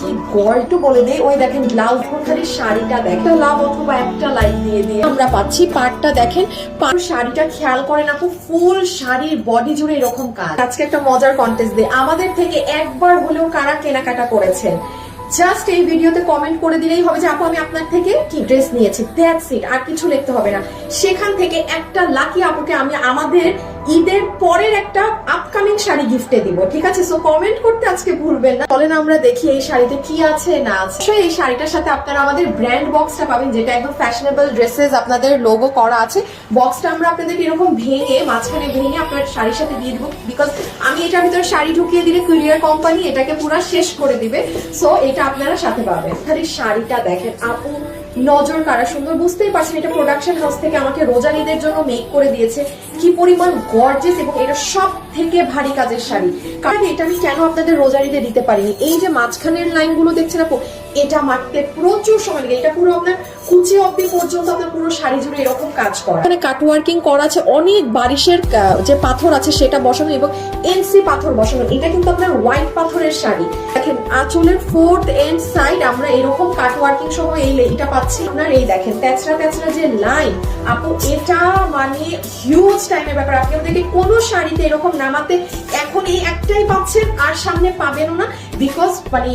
কি গড় একটু বলে দেই। ওই দেখেন ব্লাউজ খালি শাড়িটা দেখেন, লাভ অথবা একটা লাইক দিয়ে দিয়ে আমরা পাচ্ছি। পাটটা দেখেন, শাড়িটা খেয়াল করেন আপু, ফুল শাড়ির বডি জুড়ে এরকম কাজ। আজকে একটা মজার কন্টেস্ট দিই, আমাদের থেকে একবার হলেও কারা কেনাকাটা করেছেন জাস্ট এই ভিডিওতে কমেন্ট করে দিলেই হবে যে আপু আমি আপনার থেকে কি ড্রেস নিয়েছি, দ্যাটস ইট, আর কিছু লিখতে হবে না। সেখান থেকে একটা লাকি আপুকে আমি আমাদের ঈদের পরের একটা আপকামিং শাড়ি গিফটে দিব, ঠিক আছে? সো কমেন্ট করতে আজকে ভুলবেন না। চলেন আমরা দেখি এই শাড়িতে কি আছে না আছে। এই শাড়িটার সাথে আপনারা আমাদের ব্র্যান্ড বক্সটা পাবেন, যেটা একদম ফ্যাশনেবল ড্রেসেস আপনাদের লোগো করা আছে। বক্সটা আমরা আপনাদের এরকম ভেঙে মাঝখানে ভেঙে আপনার শাড়ির সাথে দিয়ে দিব, বিকজ আমি এটার ভিতরে শাড়ি ঢুকিয়ে দিলে কুরিয়ার কোম্পানি এটাকে পুরো শেষ করে দিবে। সো এটা আপনারা সাথে পাবেন। খালি শাড়িটা দেখেন আপু, নজর কারা সুন্দর, বুঝতেই পারছেন এটা প্রোডাকশন হাউস থেকে আমাকে রোজার ঈদের জন্য মেক করে দিয়েছে। কি পরিমাণ গর্জিয়াস, এবং এটা সব থেকে ভারী কাজের শাড়ি। কারণ এটা আমি কেন আপনাদের রোজার ঈদে দিতে পারিনি, এই যে মাঝখানের লাইন গুলো দেখছেন আপু, এটা মারতে প্রচুর সময় লাগে। এটা পুরো আপনার কুচি অব্দি পর্যন্ত আপনার পুরো শাড়ি জুড়ে এরকম কাজ করা। এখানে কাটওয়ার্কিং করা আছে, অনেক বারিশের যে পাথর আছে সেটা বসানো, এবং এনসি পাথর বসানো। এটা কিন্তু আপনার হোয়াইট পাথরের শাড়ি। দেখেন আঁচলের ফোর্থ এন্ড সাইড আমরা এরকম কাটওয়ার্কিং সহ এই লেগিটা পাচ্ছি। আপনার এই দেখেন তেচরা তেচরা যে লাইন আপু, এটা মানে হিউজ টাইমের ব্যাপার। আপনি ওদেরকে কোনো শাড়িতে এরকম নামাতে এখন এই একটাই পাচ্ছেন, আর সামনে পাবেনও না, বিকজ মানে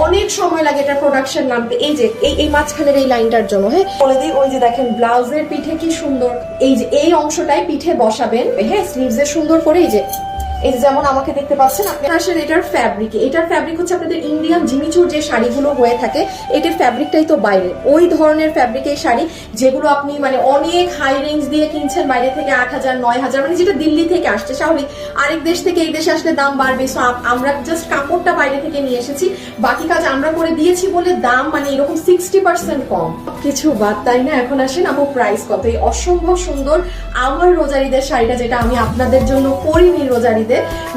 অনেক সময় লাগে এটা প্রোডাকশন নামতে। এই যে এই মাঝখানের এই লাইনটার জন্য, হ্যাঁ বলে দিই, ওই যে দেখেন ব্লাউজের পিঠে কি সুন্দর, এই যে এই অংশটাই পিঠে বসাবেন, হ্যাঁ স্লিভস এর সুন্দর করে। এই যে যেমন আমাকে দেখতে পাচ্ছেন আপনি, আসলে এটার ফ্যাব্রিক হচ্ছে আপনাদের ইন্ডিয়ান জিমিচুর যে শাড়িগুলো হয়ে থাকে, এটার ফ্যাব্রিকটাই তো বাইরে ওই ধরনের ফ্যাব্রিকের শাড়ি, যেগুলো আপনি মানে অনেক হাই রেঞ্জ দিয়ে কিনছেন বাইরে থেকে, 8,000 9,000, মানে যেটা দিল্লি থেকে আসছে। স্বাভাবিক আরেক দেশ থেকে এই দেশে আসলে দাম বাড়বে। সো আমরা জাস্ট কাপড়টা বাইরে থেকে নিয়ে এসেছি, বাকি কাজ আমরা করে দিয়েছি বলে দাম মানে এরকম 60% কম। কিছু বাদ, তাই না? এখন আসেন আপু প্রাইস কত। এই অসম্ভব সুন্দর আমার রোজার ঈদের শাড়িটা, যেটা আমি আপনাদের জন্য পরিনি রোজার ঈদে,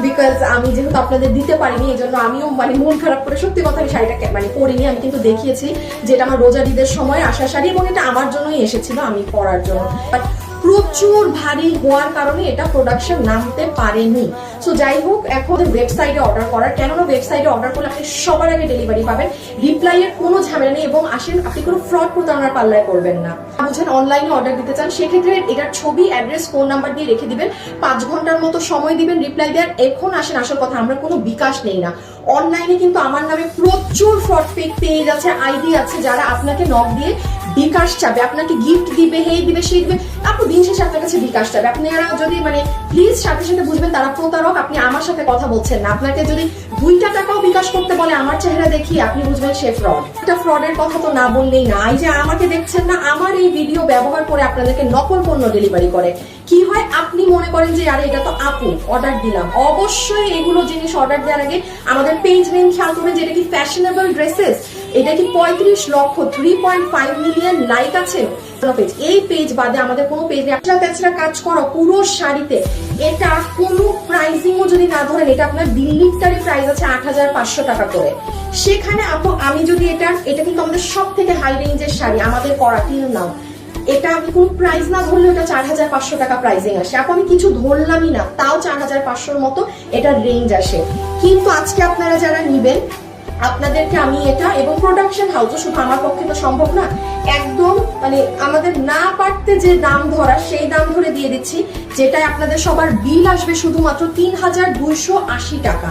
বিকজ আমি যেহেতু আপনাদের দিতে পারিনি, এই জন্য আমিও মানে মন খারাপ করে সত্যি কথা আমি শাড়িটা মানে পরিনি। আমি কিন্তু দেখিয়েছি যেটা আমার রোজার ঈদের সময় আসা শাড়ি, এবং এটা আমার জন্যই এসেছিল আমি পরার জন্য। বাট প্রচুর ভারী হওয়ার কারণে এটা প্রোডাকশন নামতে পারেনি। সো যাই হোক, এখন ওয়েবসাইটে অর্ডার করার, কেননা ওয়েবসাইটে অর্ডার করলে আপনি সবার আগে ডেলিভারি পাবেন, রিপ্লাই এর কোনো ঝামেলা নেই, এবং আসেন আপনি কোনো ফ্রড প্রতারণার পাল্লায় করবেন না। বুঝেন, অনলাইনে অর্ডার দিতে চান সেক্ষেত্রে এটার ছবি, অ্যাড্রেস, ফোন নাম্বার দিয়ে রেখে দিবেন, 5 ঘন্টার মতো সময় দিবেন রিপ্লাই দেওয়ার। এখন আসেন আসল কথা, আমরা কোনো বিকাশ নেই না অনলাইনে, কিন্তু আমার নামে প্রচুর ফ্রড পেজ আছে, আইডি আছে, যারা আপনাকে নক দিয়ে বিকাশ চাবে, আপনাকে গিফট দিবে, হেই দিবে, সেই দিবে, আপু দিন শেষে আপনার কাছে বিকাশ চাবে। আপনারা যদি মানে প্লিজ সাথে সাথে বুঝবেন তারা প্রতারক, আপনি আমার সাথে কথা বলছেন না। আপনাকে যদি 2 টাকাও বিকাশ করতে বলে আমার চেহারা দেখি, আপনি বুঝবেন সে ফ্রড। এটা ফ্রডের কথা তো না বললেই না। এই যে আমাকে দেখছেন না, আমার এই ভিডিও ব্যবহার করে আপনাদেরকে নকল পণ্য ডেলিভারি করে। কি হয়, আপনি মনে করেন যে আরে এটা তো আপু অর্ডার দিলাম। অবশ্যই এগুলো জিনিস অর্ডার দেওয়ার আগে আমাদের পেজ নেম খেয়াল করবেন, যেটা কি ফ্যাশনেবল ড্রেসেস, এটা কি 35 লক্ষ 3.5 মিলিয়ন লাইক আছে পেজ। এই পেজ বাদে আমাদের কোনো পেজ নেই। আপনারা কাজ করো পুরো শাড়িতে, এটা কোনো প্রাইসিংও যদি না ধরেন, এটা আপনার দিল্লিটারই প্রাইস আছে 8,500 টাকা করে। সেখানে আপু আমি যদি এটা কিন্তু আমাদের সব থেকে হাই রেঞ্জের শাড়ি আমাদের করা, কিনো নাও, এটা আমি কোন প্রাইস না ধরলে এটা 4,500 টাকা প্রাইসিং আসে। আপু আমি কিছু ধরলামই না, তাও 4,500 মতো এটা রেঞ্জ আসে। কিন্তু আজকে আপনারা যারা নিবেন, আপনাদেরকে আমি এটা, এবং প্রোডাকশন হাউস, শুধু আমার পক্ষে তো সম্ভব না, একদম মানে আমাদের না পারতে যে দাম ধরা সেই দাম ধরে দিয়ে দিচ্ছি, যেটাই আপনাদের সবার বিল আসবে শুধুমাত্র 3,280 টাকা।